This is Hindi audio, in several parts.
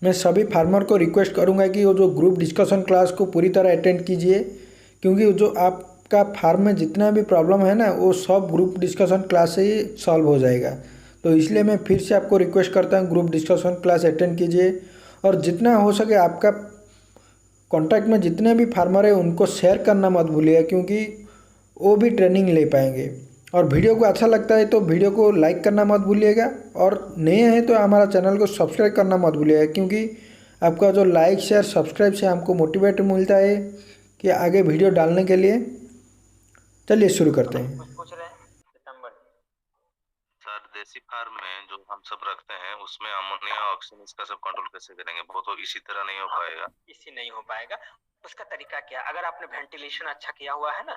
मैं सभी फार्मर को रिक्वेस्ट करूंगा कि वो जो ग्रुप डिस्कशन क्लास को पूरी तरह अटेंड कीजिए, क्योंकि जो आपका फार्म में जितना भी प्रॉब्लम है ना वो सब ग्रुप डिस्कशन क्लास से ही सॉल्व हो जाएगा। तो इसलिए मैं फिर से आपको रिक्वेस्ट करता हूँ ग्रुप डिस्कशन क्लास अटेंड कीजिए, और जितना हो सके आपका कॉन्टैक्ट में जितने भी फार्मर है उनको शेयर करना मत भूलिएगा, क्योंकि वो भी ट्रेनिंग ले पाएंगे। और वीडियो को अच्छा लगता है तो वीडियो को लाइक करना मत भूलिएगा, और नए हैं तो हमारा चैनल को सब्सक्राइब करना मत भूलिएगा, क्योंकि आपका जो लाइक शेयर सब्सक्राइब से हमको मोटिवेट मिलता है कि आगे वीडियो डालने के लिए। चलिए शुरू करते हैं। कुछ पूछ रहे हैं सितंबर। सर देसी फार्म में जो हम सब रखते हैं उसमें अमोनिया ऑक्सीजन इसका सब कंट्रोल कैसे करेंगे? वो तो इसी तरह नहीं हो पाएगा। इसी नहीं हो पाएगा। उसका तरीका क्या? अगर आपने वेंटिलेशन अच्छा किया हुआ है ना,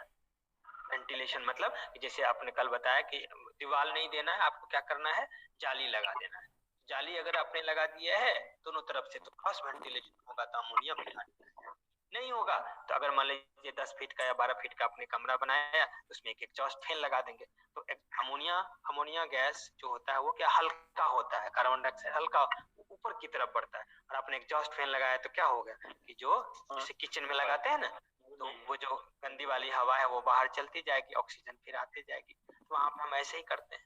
वेंटिलेशन मतलब जैसे आपने कल बताया कि दीवार नहीं देना है, आपको क्या करना है, जाली लगा देना है। जाली अगर आपने लगा दिया है दोनों तरफ से तो क्रॉस वेंटिलेशन होगा, तो अमोनिया भी नहीं होगा। तो अगर मान लीजिए 10 फीट का या 12 फीट का आपने कमरा बनाया तो उसमें एक एग्जॉस्ट फैन लगा देंगे। तो अमोनिया अमोनिया गैस जो होता है वो क्या हल्का होता है, कार्बन डाइऑक्साइड हल्का ऊपर की तरफ बढ़ता है। और आपने एग्जॉस्ट फैन लगाया तो क्या होगा कि जो जैसे किचन में लगाते हैं ना, तो वो जो गंदी वाली हवा है वो बाहर चलती जाएगी, ऑक्सीजन फिर आती जाएगी। तो वहां पर हम ऐसे ही करते हैं।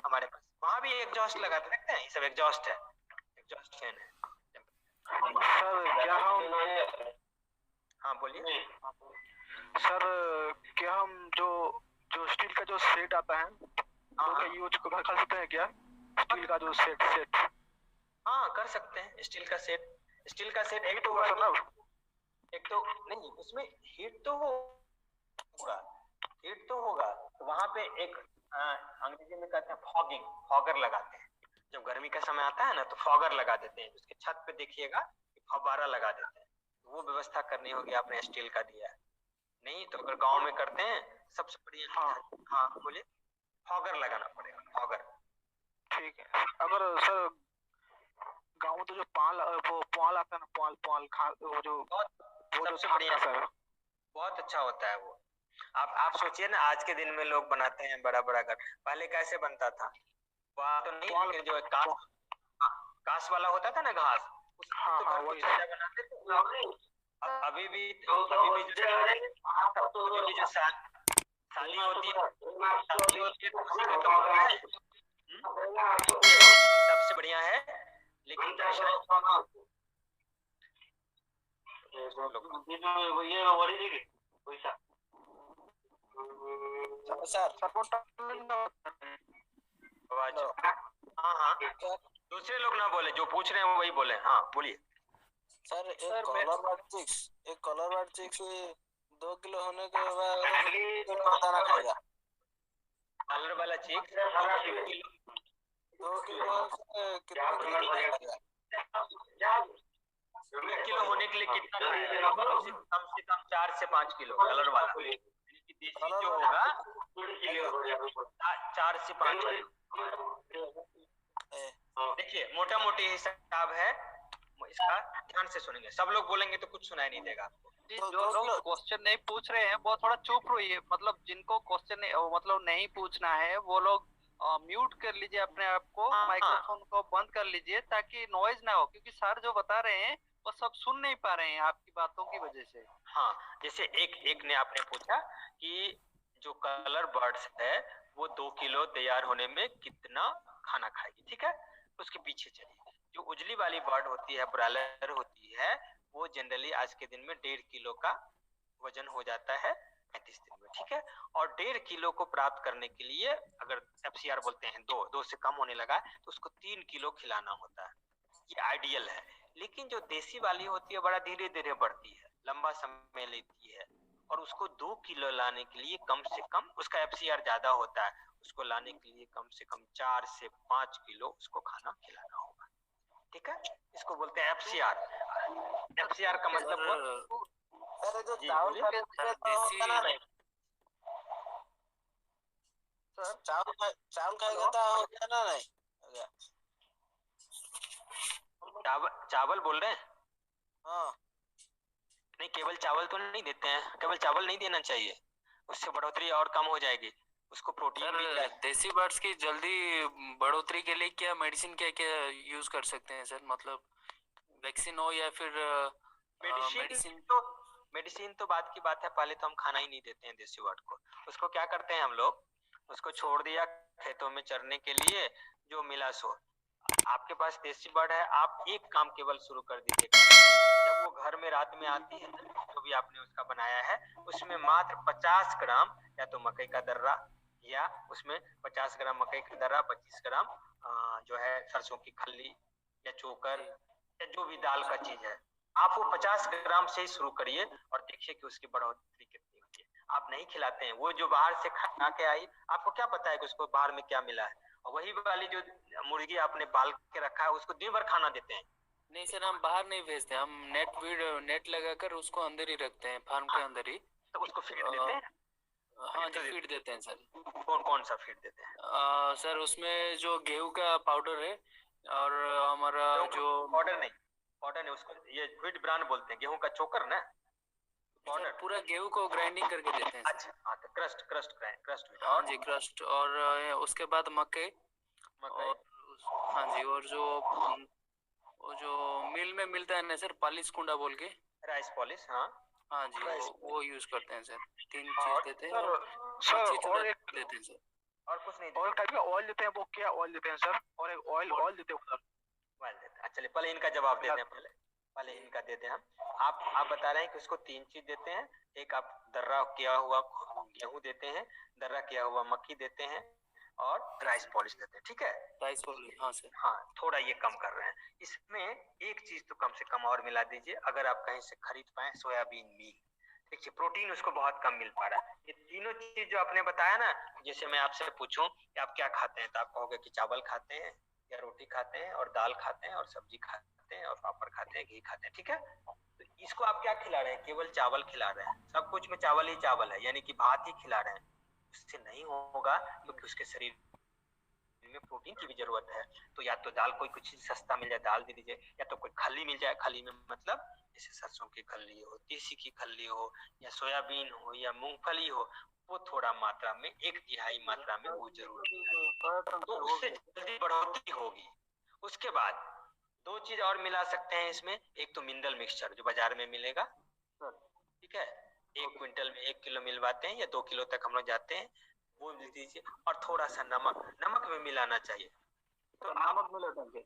हमारे पास वहां भी एग्जॉस्ट लगाते रखते हैं, ये सब एग्जॉस्ट है, एग्जॉस्ट फैन है। सर क्या हम, हाँ बोलिए सर, क्या हम जो जो स्टील का जो सेट आता है हाँ यूज कर सकते हैं क्या? स्टील का जो सेट सेट हाँ कर सकते हैं। स्टील का सेट, स्टील का सेट एक तो एक तो नहीं, उसमें हीट तो होगा, हीट तो होगा। तो वहां पे एक अंग्रेजी में कहते हैं फॉगिंग, फॉगर लगाते हैं। जब गर्मी का समय आता है ना तो फॉगर लगा देते हैं, उसके छत पे देखिएगा फव्वारा लगा देते हैं। तो वो व्यवस्था करनी होगी, आपने स्टील का दिया है। नहीं तो अगर गांव में करते हैं सबसे बढ़िया। हाँ बोलिए। फॉगर लगाना पड़ेगा, फॉगर। ठीक है। अगर सर गांव में तो जो पाल वो पाल आता है ना, पाल पाल खा वो जो सबसे बढ़िया सर, बहुत अच्छा होता है वो। आप सोचिए ना, आज के दिन में लोग बनाते हैं बड़ा बड़ा घर, पहले कैसे बनता था? वहाँ तो नहीं, लेकिन जो घास वाला होता था ना, घास, उससे तो घर को सजा बनाते थे। अभी भी जो शादी होती है, शादी होती है तो उसी का तो होता है। सबसे बढ़िया है, लेकिन हाँ हाँ, दूसरे लोग ना बोले, जो पूछ रहे हैं वो वही बोले। हाँ बोलिए सर। एक कॉलर वार्ड चिक्स 2 किलो होने के बाद दाना खाएगा। कलर वाला चिक्स 2 किलो कितना खाएगा? 1 किलो होने के लिए कितना खाएगा? कम से कम 4 से 5 किलो कलर वाला, यानी कि देसी जो होगा 4 से 5 किलो। देखिए मोटा मोटी हिसाब है इसका, ध्यान से सुनेंगे। सब लोग बोलेंगे तो कुछ सुनाई नहीं देगा आपको। जो लोग क्वेश्चन नहीं पूछ रहे हैं वो थोड़ा चुप रहिए। मतलब जिनको क्वेश्चन मतलब नहीं पूछना है वो लोग म्यूट कर लीजिए अपने आप को, माइक्रोफोन को बंद कर लीजिए ताकि नॉइज ना हो, क्योंकि सर जो बता रहे हैं वो सब सुन नहीं पा रहे हैं आपकी बातों की वजह से। हाँ, जैसे एक ने आपने पूछा कि जो कलर बर्ड्स है वो 2 किलो तैयार होने में कितना खाना खाएगी, ठीक है? उसके पीछे चलिए। जो उजली वाली बर्ड होती है, ब्रायलर होती है, वो जनरली आज के दिन में 1.5 किलो का वजन हो जाता है 35 दिन में, ठीक है? और 1.5 किलो को प्राप्त करने के लिए अगर FCR बोलते हैं दो से कम होने लगा तो उसको 3 किलो खिलाना होता है। ये आइडियल है। लेकिन जो देसी वाली होती है बड़ा धीरे धीरे बढ़ती है, लंबा समय लेती है, और उसको 2 किलो लाने के लिए कम से कम, उसका FCR ज्यादा होता है, उसको लाने के लिए कम से कम 4 से 5 किलो उसको खाना खिलाना होगा, ठीक है? इसको बोलते हैं FCR। FCR का मतलब अरे जो चावल चावल खाएगा तो हो गया ना? नहीं हो गया। चावल बोल रहे हैं? हाँ नहीं, केवल चावल तो नहीं देते हैं, केवल चावल नहीं देना चाहिए, उससे बढ़ोतरी और कम हो जाएगी। उसको प्रोटीन सर भी चाहिए। देसी बर्ड्स की जल्दी बढ़ोतरी के लिए क्या मेडिसिन क्या क्या यूज कर सकते हैं सर? मतलब वैक्सीन हो या फिर मेडिसिन तो मेडिसिन तो बात की बात है, पहले तो हम खाना ही नहीं देते हैं देसी बर्ड को। उसको क्या करते हैं हम लोग, उसको छोड़ दिया खेतों में चरने के लिए, जो मिला सो। आपके पास देसी बर्ड है, आप एक काम केवल शुरू कर दीजिए, जब वो घर में रात में आती है, जो भी आपने उसका बनाया है, उसमें मात्र 50 ग्राम या तो मकई का दर्रा, या उसमें 50 ग्राम मकई का दर्रा, 25 ग्राम जो है सरसों की खल्ली या चोकर या जो भी दाल का चीज है, आप वो 50 ग्राम से ही शुरू करिए और देखिए कि उसकी बढ़ोतरी कितनी होती है। आप नहीं खिलाते हैं, वो जो बाहर से खा के आई, आपको क्या पता है कि उसको बाहर में क्या मिला है? और वही वाली जो मुर्गी आपने पाल के रखा है, उसको दिन भर खाना देते हैं। नहीं सर, हम बाहर नहीं भेजते, हम नेट लगाकर उसको अंदर ही रखते हैं, फार्म के अंदर ही। तो उसको फीड देते हैं? हाँ जी, फीड देते हैं सर। कौन कौन सा फीड देते हैं? सर उसमें जो गेहूं का पाउडर है और हमारा जो पाउडर नहीं, उसको ये व्हीट ब्रांड बोलते हैं, गेहूं का चोकर ना, सर पूरा गेहूं को ग्राइंडिंग करके देते हैं सर। अच्छा हाँ, तो क्रस्ट हाँ जी, क्रस्ट। और उसके बाद मकई। मकई। हाँ जी, और वो जो मिल में मिलता है ना सर, पालिश कुंडा बोल के, राइस पॉलिश। हाँ हाँ जी, वो यूज करते हैं सर। 3 और चीज देते हैं और और एक देते हैं सर। और कुछ नहीं ऑयल का ऑयल देते हैं, वो क्या ऑयल देते हैं सर? और एक ऑयल देते हैं सर। मोबाइल देते हैं। चलिए पहले इनका जवाब देते हैं, पहले इनका देते हैं हम। आप बता रहे हैं कि उसको 3 चीज देते हैं। एक आप दर्रा किया हुआ गेहूं देते हैं, दर्रा किया हुआ मक्की देते हैं, और राइस पॉलिश देते हैं, ठीक है? राइस पॉलिश, हाँ सर। हाँ, थोड़ा ये कम कर रहे हैं। इसमें एक चीज तो कम से कम और मिला दीजिए, अगर आप कहीं से खरीद पाए, सोयाबीन मील। देखिए प्रोटीन उसको बहुत कम मिल पा रहा है। ये तीनों चीज जो आपने बताया ना, जैसे मैं आपसे पूछूं कि आप क्या खाते हैं, तो आप कहोगे कि चावल खाते हैं या रोटी खाते हैं और दाल खाते हैं और सब्जी खाते हैं और पापड़ खाते हैं, घी खाते हैं, ठीक है? तो इसको आप क्या खिला रहे हैं? केवल चावल खिला रहे हैं, सब कुछ में चावल ही चावल है, यानी कि भात ही खिला रहे हैं। उससे नहीं होगा, क्योंकि उसके शरीर में प्रोटीन की भी जरूरत है। तो या तो दाल, कोई कुछ सस्ता मिल जाए दाल दे दीजिए, या तो कोई खल्ली मिल जाए। खल्ली में मतलब जैसे सरसों की खल्ली हो, तीसी की खल्ली हो, या सोयाबीन हो, या मूंगफली हो, वो थोड़ा मात्रा में, 1/3 मात्रा में वो जरूर मिलाएं, तो उससे जल्दी बढ़ोतरी होगी। उसके बाद 2 चीज और मिला सकते हैं इसमें। एक तो मिनरल मिक्सचर जो बाजार में मिलेगा, ठीक है? 1 क्विंटल में 1 किलो मिलवाते हैं, या 2 किलो तक हम लोग जाते हैं, वो मिल दीजिए। और थोड़ा सा नमक में मिलाना चाहिए। तो नमक मिलाते हैं,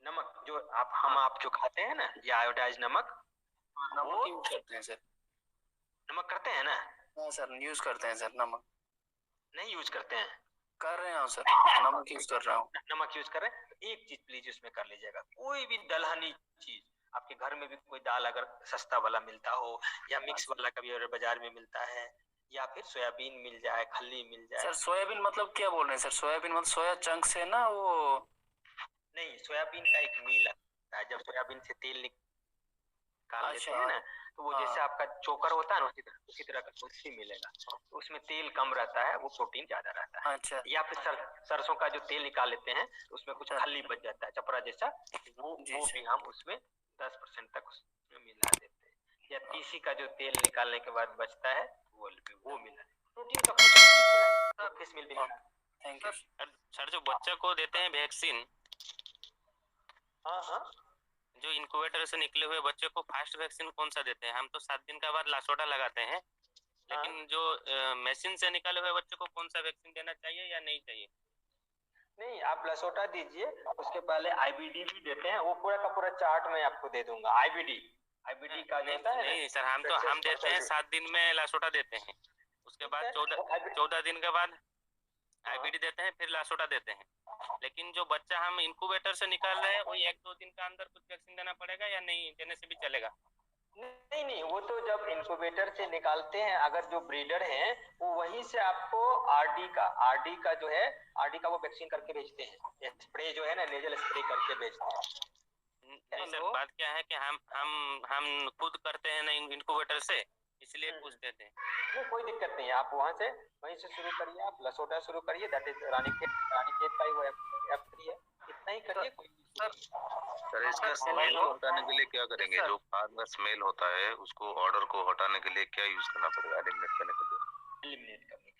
नमक जो आप जो खाते हैं ना, या आयोडाइज नमक, वो यूज करते हैं सर। नमक करते हैं ना? हाँ सर, यूज करते हैं सर नमक। नहीं यूज करते हैं? कर रहे हैं सर, नमक यूज कर रहा हूँ। नमक यूज कर रहे हैं, तो एक चीज प्लीज उसमें कर लीजिएगा, कोई भी दलहनी चीज, आपके घर में भी कोई दाल अगर सस्ता वाला मिलता हो, या मिक्स वाला कभी अगर बाजार में मिलता है, या फिर सोयाबीन मिल जाए, खल्ली मिल जाए। सर सोयाबीन मतलब क्या बोल रहे हैं सर? सोयाबीन मतलब सोया चंक से ना? वो नहीं, सोयाबीन का एक मील आता है, जब सोयाबीन से तेल निकाल लेते हैं ना, तो वो जैसे आपका चोकर होता है ना, उसी तरह का कुछ मिलेगा। तो उसमें तेल कम रहता है, वो प्रोटीन ज्यादा रहता है। अच्छा। या फिर सरसों का जो तेल निकाल लेते हैं, उसमें कुछ खल्ली बच जाता है, चपड़ा जैसा, वो भी हम उसमें 10% तक उसमें मिला देते हैं। या तीसी का जो तेल निकालने के बाद बचता है, वो मिला। प्रोटीन का कुछ फिश मिल भी। Thank you sir. जो बच्चा को देते हैं वैक्सीन, हाँ, जो इनक्यूबेटर से निकले हुए बच्चे को फर्स्ट वैक्सीन कौन सा देते हैं? हम तो 7 दिन के बाद लासोटा लगाते हैं, लेकिन जो मशीन से निकाले हुए बच्चे को कौन सा वैक्सीन देना चाहिए या नहीं चाहिए? नहीं, आप लसोटा दीजिए, उसके पहले आईबीडी भी देते हैं, वो पूरा का पूरा चार्ट मैं आपको दे दूंगा। आईबीडी का नहीं सर, हम देते हैं 7 दिन में लासोटा देते हैं, उसके बाद 14 दिन के बाद आईबीडी देते हैं, फिर लासोटा देते हैं। लेकिन जो बच्चा हम इनक्यूबेटर से निकाल रहे हैं, वही 1-2 दिन का अंदर कुछ वैक्सीन देना पड़ेगा या नहीं देने से भी चलेगा? नहीं, वो तो जब इनक्यूबेटर से निकालते हैं, अगर जो ब्रीडर हैं, वो वहीं से आपको आरडी का जो है, आरडी का वो वैक्सीन करके भेजते हैं, स्प्रे जो है ना, नेजल स्प्रे करके भेजते हैं। नहीं सर, बात क्या है कि हम खुद करते हैं ना इनक्यूबेटर से, इसलिए पूछते थे। नहीं, कोई दिक्कत नहीं है, आप वहीं से शुरू करिए, आप लसोटा शुरू करिए, दैट इज रानीखेत का ही वो F3 है, इतना ही करिए। कोई सर इसका स्मेल को हटाने के लिए क्या करेंगे? जो फार्म का स्मेल होता है, उसको ऑर्डर को हटाने के लिए क्या यूज करना पड़ेगा? एलिमिनेट करने के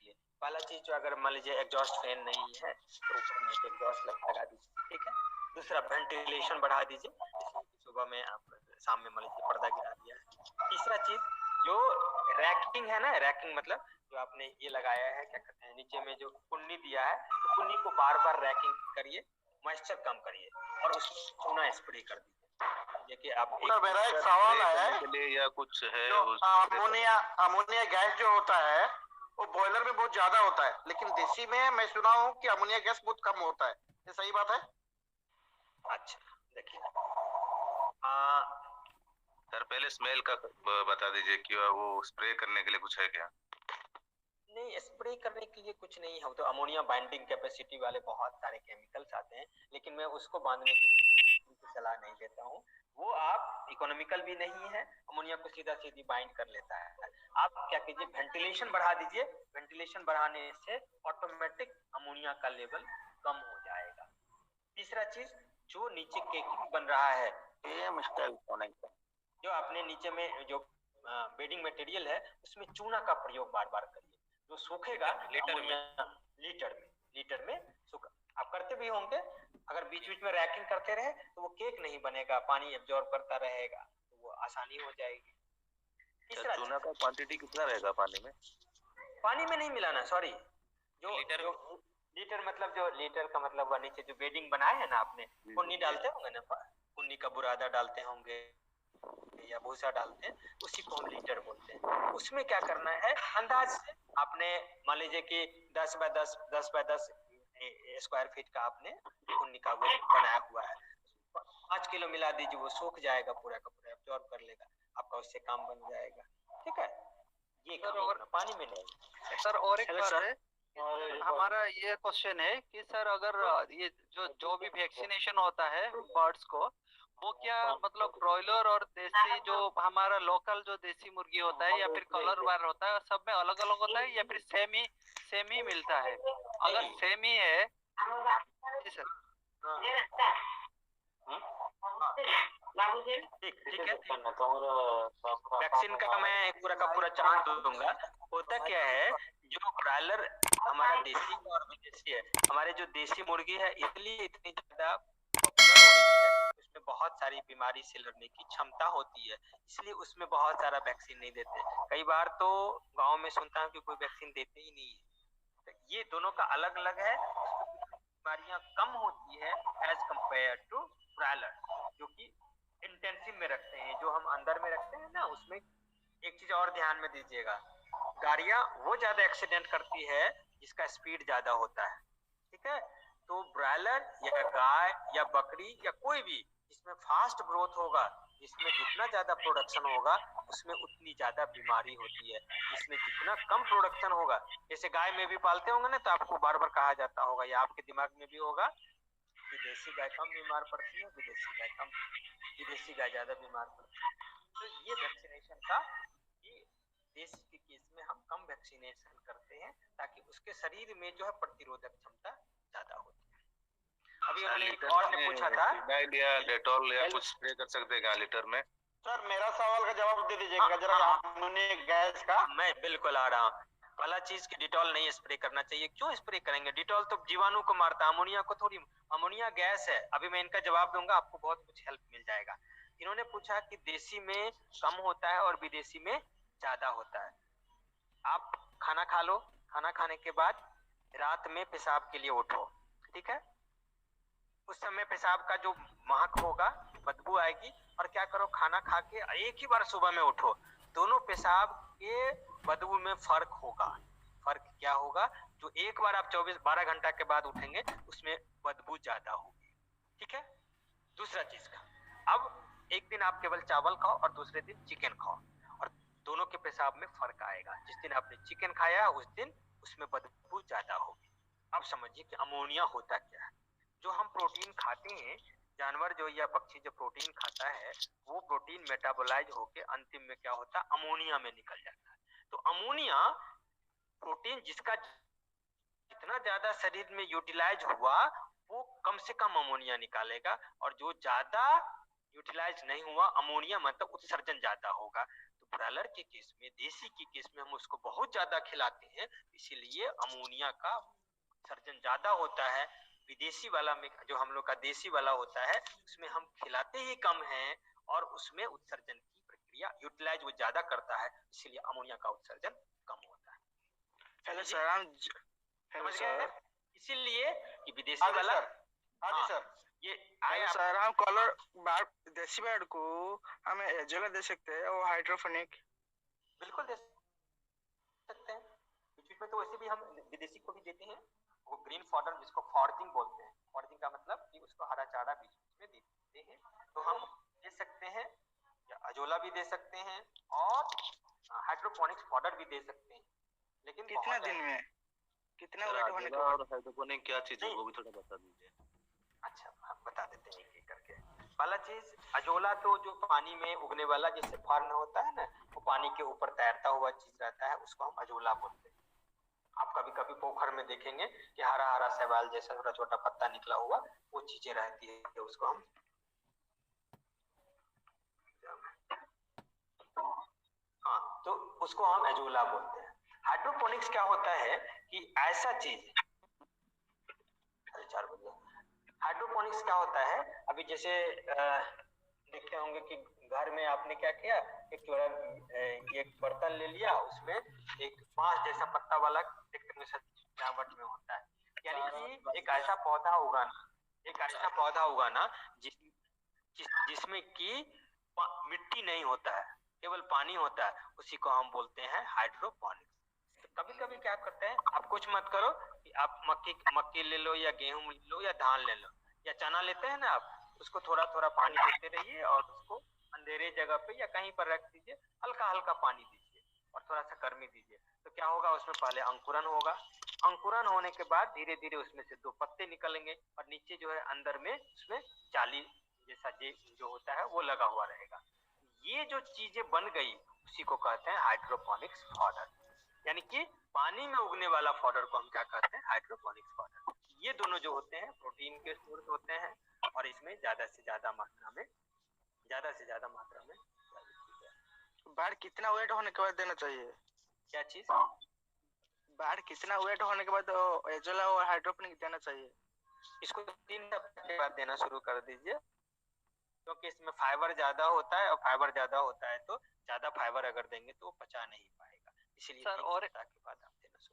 लिए पहला चीज जो अगर मान लीजिए एग्जॉस्ट फैन नहीं है तो ऊपर में एक एग्जॉस्ट लगा दीजिए, ठीक है। दूसरा वेंटिलेशन बढ़ा दीजिए, सुबह में आप शाम में मान लीजिए पर्दा गिरा दिया है। तीसरा चीज जो रैकिंग है ना, रैकिंग मतलब जो आपने ये लगाया है क्या कहते हैं, नीचे में जो कुन्नी दिया है तो कुन्नी को बार बार रैकिंग करिए, मॉइस्चर कम करिए और उसमें चूना स्प्रे कर दीजिए। देखिए आप मेरा एक सवाल है के लिए या कुछ है अमोनिया गैस जो होता है वो बॉयलर में बहुत ज्यादा होता है, लेकिन देसी में मैं सुना हूँ कि अमोनिया गैस बहुत कम होता है, ये सही बात है? अच्छा देखिए सर पहले स्मेल का बता दीजिए कि वो स्प्रे करने के लिए कुछ है क्या? नहीं, स्प्रे करने के लिए कुछ नहीं है, तो अमोनिया बाइंडिंग कैपेसिटी वाले बहुत सारे केमिकल्स आते हैं, लेकिन मैं उसको बांधने की सलाह नहीं देता हूँ। वो आप इकोनॉमिकल भी नहीं है, अमोनिया को सीधा सीधी बाइंड कर लेता है। आप क्या कीजिए, वेंटिलेशन बढ़ा दीजिए, वेंटिलेशन बढ़ाने से ऑटोमेटिक अमोनिया का लेवल कम हो जाएगा। तीसरा चीज जो नीचे केकिंग बन रहा है, ये मुश्किल होने का जो आपने नीचे में जो बेडिंग मटेरियल है उसमें चूना का प्रयोग बार बार करिए, जो सूखेगा लीटर में सूखा। आप करते भी होंगे, अगर बीच बीच में रैकिंग करते रहे तो वो केक नहीं बनेगा, पानी एब्जॉर्ब करता रहेगा तो वो आसानी हो जाएगी। तीसरा चूना का क्वांटिटी कितना रहेगा पानी में? पानी में नहीं मिलाना, सॉरी, जो लीटर मतलब जो लीटर का मतलब वो नीचे जो बेडिंग बनाए है ना आपने, कुन्नी डालते होंगे ना, कुन्नी का बुरादा डालते होंगे या भूसा डालते हैं, उसी को हम लीटर बोलते हैं। उसमें क्या करना है, अंदाज से आपने मान लीजिए कि 10 बाय 10 स्क्वायर फीट का आपने कुन्नी का वो बनाया हुआ है, 5 किलो मिला दीजिए, वो सूख जाएगा, पूरा का पूरा एब्जॉर्ब कर लेगा, आपका उससे काम बन जाएगा, ठीक है। ये सर पानी में नहीं। सर और एक बात है, हमारा ये क्वेश्चन है कि सर अगर ये जो भी वैक्सीनेशन होता है बर्ड्स को, वो क्या मतलब ब्रॉयलर और देसी जो हमारा लोकल जो देसी मुर्गी होता है या फिर कलर वार होता है, सब में अलग अलग होता है या फिर सेम ही मिलता है? अगर सेम ही है जी सर, ठीक है। वैक्सीन का मैं पूरा का पूरा चार्ट दूंगा। होता क्या है, जो ब्रॉयलर हमारा देसी और विदेशी है, हमारे जो देसी मुर्गी है इसलिए इतनी ज्यादा पॉपुलर हो रही है, उसमें बहुत सारी बीमारी से लड़ने की क्षमता होती है, इसलिए उसमें बहुत सारा वैक्सीन नहीं देते। कई बार तो गांव में सुनता हूँ कि कोई वैक्सीन देते ही नहीं है। तो ये दोनों का अलग अलग है, बीमारियां कम होती है एज कंपेयर टू ब्रॉयलर, जो कि इंटेंसिव में रखते हैं, जो हम अंदर में रखते हैं ना, उसमें एक चीज और ध्यान में दीजिएगा, गाड़ियां वो ज्यादा एक्सीडेंट करती है जिसका स्पीड ज्यादा होता है, ठीक है। तो ब्रॉयलर या गाय या बकरी या कोई भी जिसमें फास्ट ग्रोथ होगा, जिसमें जितना ज्यादा प्रोडक्शन होगा उसमें उतनी ज्यादा बीमारी होती है, इसमें जितना कम प्रोडक्शन होगा, जैसे गाय में भी पालते होंगे ना, तो आपको बार बार कहा जाता होगा या आपके दिमाग में भी होगा कि देसी गाय कम बीमार पड़ती है, विदेशी गाय ज्यादा बीमार पड़ती है। तो ये वैक्सीनेशन का, देसी के केस में हम कम वैक्सीनेशन करते हैं ताकि उसके शरीर में जो है प्रतिरोधक क्षमता ज्यादा होती है। अभी उन्होंने एक और ने पूछा था डेटॉल या कुछ स्प्रे कर सकते हैं क्या लीटर में? सर मेरा सवाल का जवाब दे दीजिएगा जरा, अमोनिया गैस का। मैं बिल्कुल आ रहा हूँ। पहला चीज की डिटॉल नहीं स्प्रे करना चाहिए। क्यों स्प्रे करेंगे? डिटॉल तो जीवाणु को मारता है, अमोनिया को थोड़ी। अमोनिया गैस है। अभी मैं इनका जवाब दूंगा, आपको बहुत कुछ हेल्प मिल जाएगा। इन्होंने पूछा कि देसी में कम होता है और विदेशी में ज्यादा होता है। आप खाना खा लो, खाना खाने के बाद रात में पेशाब के लिए उठो, ठीक है। उस समय पेशाब का जो महक होगा, बदबू आएगी, और क्या करो, खाना खा के एक ही बार सुबह में उठो, दोनों पेशाब के बदबू में फर्क होगा। फर्क क्या होगा? जो एक बार आप 12 घंटा के बाद उठेंगे उसमें बदबू ज्यादा होगी, ठीक है। दूसरा चीज का, अब एक दिन आप केवल चावल खाओ और दूसरे दिन चिकन खाओ, और दोनों के पेशाब में फर्क आएगा। जिस दिन आपने चिकन खाया उस दिन उसमें बदबू ज्यादा होगी। अब समझिए कि अमोनिया होता क्या है। जो हम प्रोटीन खाते हैं, जानवर जो या पक्षी जो प्रोटीन खाता है, वो प्रोटीन मेटाबोलाइज होके अंतिम में क्या होता है, अमोनिया में निकल जाता है। तो अमोनिया प्रोटीन जिसका जितना ज्यादा शरीर में यूटिलाइज हुआ वो कम से कम अमोनिया निकालेगा, और जो ज्यादा यूटिलाइज नहीं हुआ, अमोनिया मतलब उत्सर्जन ज्यादा होगा। तो ब्रॉयलर के केस में, देसी के केस में हम उसको बहुत ज्यादा खिलाते हैं, इसीलिए अमोनिया का उत्सर्जन ज्यादा होता है। विदेशी वाला में जो हम लोग का देसी वाला होता है उसमें हम खिलाते ही कम हैं और उसमें उत्सर्जन की प्रक्रिया यूटिलाइज वो ज्यादा करता है, इसीलिए अमोनिया का उत्सर्जन कम होता है। हेलो सर, समझ गए? इसीलिए कि विदेशी वाला हाँ सर, ये हेलो सर, हम कॉलर बार देसी बेड को हम एजोला दे सकते हैं और हाइड्रोफोनिक बिल्कुल दे सकते हैं। बीच में तो वैसे भी हम विदेशी को भी देते हैं, वो ग्रीन फॉडर जिसको फॉर्जिंग बोलते हैं। फॉर्जिंग का मतलब कि उसको हरा चारा बीच में देते हैं, तो हम दे सकते हैं, या अजोला भी दे सकते हैं और हाइड्रोपोनिक्स फॉडर भी दे सकते हैं। लेकिन कितना दिन में कितना वेट होने के और बाद? हाइड्रोपोनिक क्या चीज है वो भी थोड़ा बता दीजिए। अच्छा, हम बता देते हैं एक एक करके। पहला चीज अजोला तो जो पानी में उगने वाला जैसे फर्न होता है ना, वो पानी के ऊपर तैरता हुआ चीज रहता है, उसको हम अजोला बोलते हैं। आप कभी कभी पोखर में देखेंगे कि हरा हरा शैवाल जैसा छोटा छोटा पत्ता निकला हुआ वो चीजें रहती है, तो उसको हम तो उसको हम एजोला बोलते हैं। हाइड्रोपोनिक्स क्या होता है कि ऐसा चीज, हाइड्रोपोनिक्स क्या होता है, अभी जैसे देखते होंगे कि घर में आपने क्या किया, एक बर्तन ले लिया, उसमें एक बांस जैसा पत्ता वाला सजावट में होता है, यानी कि एक ऐसा पौधा उगाना जिसमें कि मिट्टी नहीं होता है, केवल पानी होता है, उसी को हम बोलते हैं हाइड्रोपोनिक्स। तो कभी कभी क्या करते हैं, आप कुछ मत करो कि आप मक्की ले लो या गेहूं ले लो या धान ले लो या चना लेते हैं ना, आप उसको थोड़ा थोड़ा पानी देते रहिए और उसको अंधेरे जगह पे या कहीं पर रख दीजिए, हल्का हल्का पानी दीजिए और थोड़ा सा गर्मी दीजिए। तो क्या होगा, उसमें पहले अंकुरन होगा, अंकुरन होने के बाद धीरे धीरे उसमें से 2 पत्ते निकलेंगे और नीचे जो है अंदर में उसमें जाली जैसा जो होता है वो लगा हुआ रहेगा। ये जो चीजें बन गई उसी को कहते हैं हाइड्रोपोनिक्स फॉडर, यानी कि पानी में उगने वाला फॉडर को हम क्या कहते हैं, हाइड्रोपोनिक्स फॉडर। ये दोनों जो होते हैं प्रोटीन के सोर्स होते हैं और इसमें ज्यादा से ज्यादा मात्रा में बाढ़ कितना वेट होने के बाद देना चाहिए? क्या चीज? बाढ़ कितना वेट होने के बाद एजोला और हाइड्रोपोनिक देना चाहिए? इसको 3 सप्ताह के बाद देना शुरू कर दीजिए, क्योंकि इसमें फाइबर ज्यादा होता है और फाइबर ज्यादा होता है तो ज्यादा फाइबर अगर देंगे तो वो पचा नहीं पाएगा, इसलिए सर 3 और सप्ताह के बाद आप देना शुरू।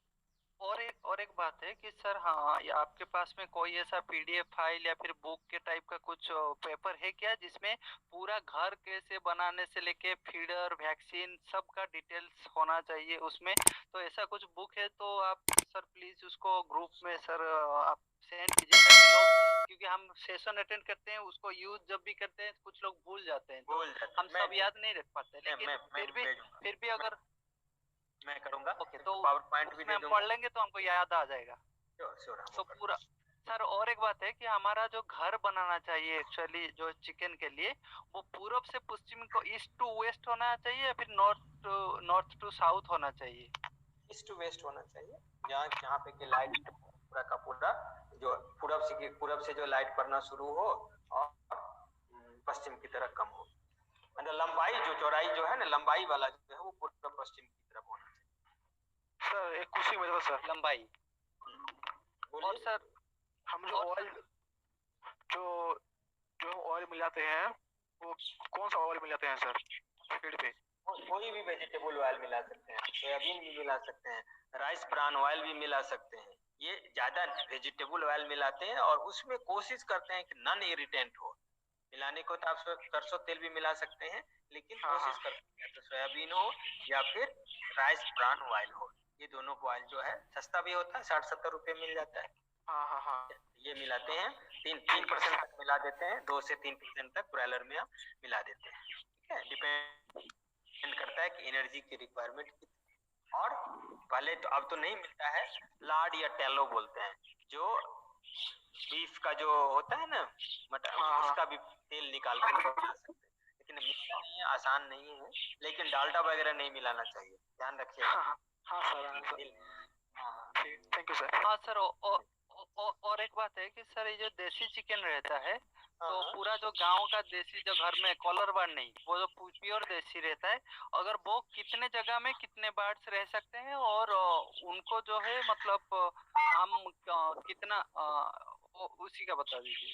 और एक बात है कि सर, हाँ, या आपके पास में कोई ऐसा पीडीएफ फाइल या फिर बुक के टाइप का कुछ पेपर है क्या, जिसमें पूरा घर कैसे बनाने से लेके फीडर वैक्सीन सब का डिटेल्स होना चाहिए उसमें? तो ऐसा कुछ बुक है तो आप सर प्लीज उसको ग्रुप में सर आप सेंड कीजिए, ताकि लोग, क्योंकि हम सेशन अटेंड करते हैं उसको यूज जब भी करते हैं कुछ लोग भूल जाते हैं, तो हम सब याद नहीं रख पाते, लेकिन फिर भी अगर मैं करूंगा, ओके, तो पावर पॉइंट भी उसमें हम पढ़ लेंगे तो हमको याद आ जाएगा। तो पूरा सर, और एक बात है कि हमारा जो घर बनाना चाहिए एक्चुअली जो चिकन के लिए, वो पूरब से पश्चिम को ईस्ट टू वेस्ट होना चाहिए या फिर नॉर्थ टू साउथ होना चाहिए? ईस्ट टू वेस्ट होना चाहिए, जहाँ पे कि लाइट पूरा का पूरा जो पूरब से जो लाइट पड़ना शुरू हो और पश्चिम की तरफ कम हो, मतलब लंबाई जो चौड़ाई जो है ना, लंबाई वाला जो है वो पूर्व पश्चिम की तरफ होना चाहिए। सर एक कुछ मेरे पास सर, लंबाई। और सर हम जो ऑयल जो ऑयल मिलाते हैं वो कौन सा ऑयल मिलाते हैं सर फीड पे? कोई भी वेजिटेबल ऑयल मिला सकते हैं, सोयाबीन भी मिला सकते हैं, राइस ब्रान ऑयल भी मिला सकते हैं। ये ज्यादा वेजिटेबल ऑयल मिलाते हैं और उसमें कोशिश करते हैं कि नॉन इरिटेंट हो। मिलाने को तो आप सरसों तेल भी मिला सकते हैं, लेकिन कोशिश करते हैं तो सोयाबीन हो या फिर राइस ब्रान ऑयल हो, ये दोनों को ऑयल जो है सस्ता भी होता है, 60-70 रुपए मिल जाता है। ये मिलाते हैं, 3% तक मिला देते हैं, 2 से 3% तक ब्रॉयलर में हम मिला देते हैं। ठीक है, डिपेंड करता है कि एनर्जी की रिक्वायरमेंट कितनी। और पहले तो अब तो नहीं मिलता है, लार्ड या टेलो बोलते हैं, जो बीफ का जो होता है ना मटन, उसका भी तेल निकाल के मिला सकते हैं, लेकिन मिलता नहीं है, आसान नहीं है, लेकिन डालडा वगैरह नहीं मिलाना चाहिए, ध्यान रखिएगा। Thank you sir. हाँ सर, और एक बात है कि सर ये जो देसी चिकन रहता है, तो पूरा जो गांव का देसी जो घर में कॉलर बार्ड नहीं, वो जो प्योर देसी रहता है, अगर वो कितने जगह में कितने बर्ड्स रह सकते हैं और उनको जो है मतलब हम कितना उसी का बता दीजिए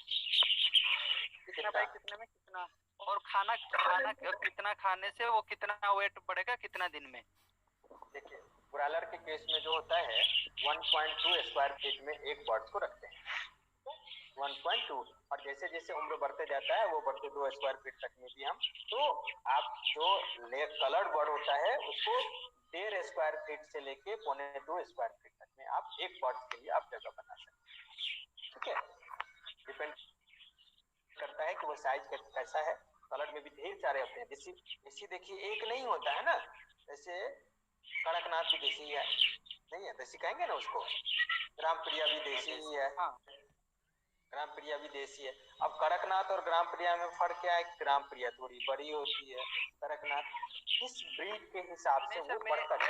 कितना बाई कितने में कितना, और खाना खाना कितना खाने से वो कितना वेट बढ़ेगा कितना दिन में। देखिए ब्रॉयलर के केस में जो होता है 1.2 स्क्वायर फीट में एक बर्ड को रखते हैं, 1.2, और जैसे जैसे उम्र बढ़ते जाता है वो बढ़ते 2 स्क्वायर फीट तक में भी हम, तो आप जो कलर्ड बर्ड होता है उसको 1.5 स्क्वायर फीट से लेके 1.25 स्क्वायर फीट तक में आप एक बर्ड के लिए आप जगह बना सकते हैं। ठीक है, डिपेंड करता है कि वो साइज कैसा है। कलर्ड में भी ढेर सारे होते हैं, देसी देखिए एक नहीं होता है ना, जैसे कड़कनाथ भी देसी है, नहीं है देसी कहेंगे ना उसको, ग्राम प्रिया भी देसी ही है, ग्राम प्रिया भी देसी है। अब कड़कनाथ और ग्राम प्रिया में फर्क क्या है, ग्राम प्रिया थोड़ी बड़ी होती है, कड़कनाथ किस ब्रीड के हिसाब से वो बढ़ता है।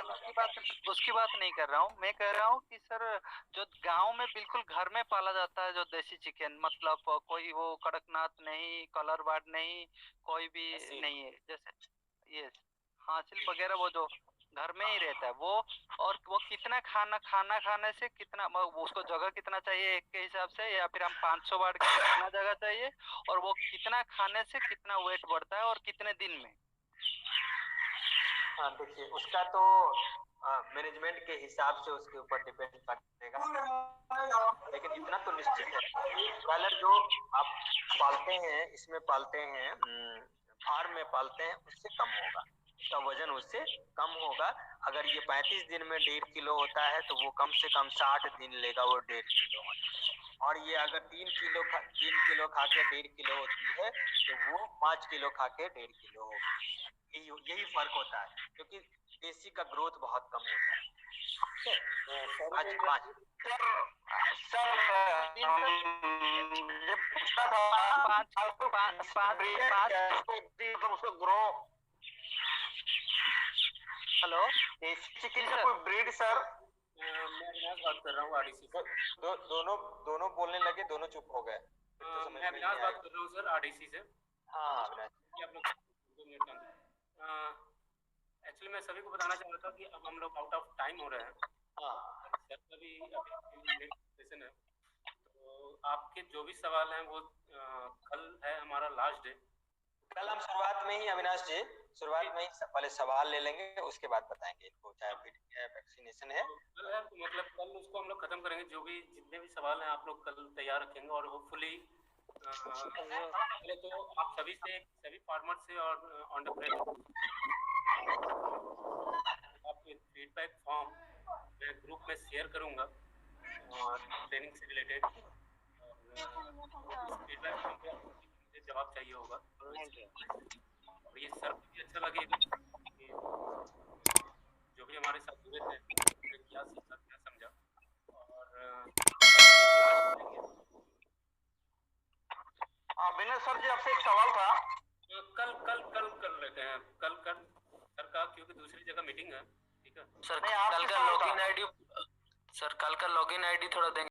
उसकी बात नहीं कर रहा हूँ, मैं कह रहा हूँ कि सर जो गांव में बिल्कुल घर में पाला जाता है जो देसी चिकन, मतलब कोई वो कड़कनाथ नहीं, कलर बार्ड नहीं, कोई भी नहीं है, जैसे ये हासिल वगैरह वो जो घर में ही रहता है वो, और वो कितना खाना खाने से कितना उसको जगह कितना चाहिए एक के हिसाब से, या फिर हम 500 वाट की कितना जगह चाहिए, और वो कितना खाने से कितना वेट बढ़ता है और कितने दिन में। हाँ देखिए उसका तो मैनेजमेंट के हिसाब से उसके ऊपर डिपेंड करेगा, लेकिन इतना तो निश्चित है ब्रॉयलर जो आप पालते हैं, इसमें पालते हैं फार्म में पालते हैं, उससे कम होगा, उसका वजन उससे कम होगा। अगर ये 35 दिन में 1.5 किलो होता है तो वो कम से कम 60 दिन लेगा वो 1.5 किलो होना। और ये अगर 3 किलो खा के 1.5 किलो होती है तो वो 5 किलो खा के 1.5 किलो होगी। यही फर्क होता है, क्योंकि देसी का ग्रोथ बहुत कम होता है। उसको ग्रो, हेलो देसी चिकन का कोई ब्रीड सर? मैं अविनाश बात कर रहा हूँ आरडीसी से। दोनों बोलने लगे, दोनों चुप हो गए। मैं अविनाश बात कर रहा हूँ सर आरडीसी से। हाँ अविनाश, आप लोग 2 मिनट का एक्चुअली मैं सभी को बताना चाह रहा था कि अब हम लोग आउट ऑफ टाइम हो रहे हैं। हाँ सर अभी सेशन है, तो आपके जो भी सवाल हैं वो कल है हमारा लास्ट डे। कल हम शुरुआत में ही अविनाश जी पहले सवाल ले लेंगे, उसके बाद बताएंगे इनको, चाहे वैक्सीनेशन है कल है, तो मतलब कल उसको हम लोग खत्म करेंगे। जो भी जितने भी सवाल हैं आप लोग कल तैयार रखेंगे, और होपफुली पहले तो आप सभी फार्मर से और ऑन द प्रेस आपके फीडबैक फॉर्म मैं ग्रुप में शेयर करूंगा और ट्रेनिंग से रिलेटेड, और फीडबैक फॉर्म पे मुझे जवाब चाहिए होगा। और ये सर को भी अच्छा लगेगा कि जो भी हमारे साथ जुड़े थे क्या सीखा क्या समझा। और विनय सर जी आपसे एक सवाल था। कल कर लेते हैं, कल सर का, क्योंकि दूसरी जगह मीटिंग है। ठीक है सर, कल का लॉगिन आईडी थोड़ा देंगे।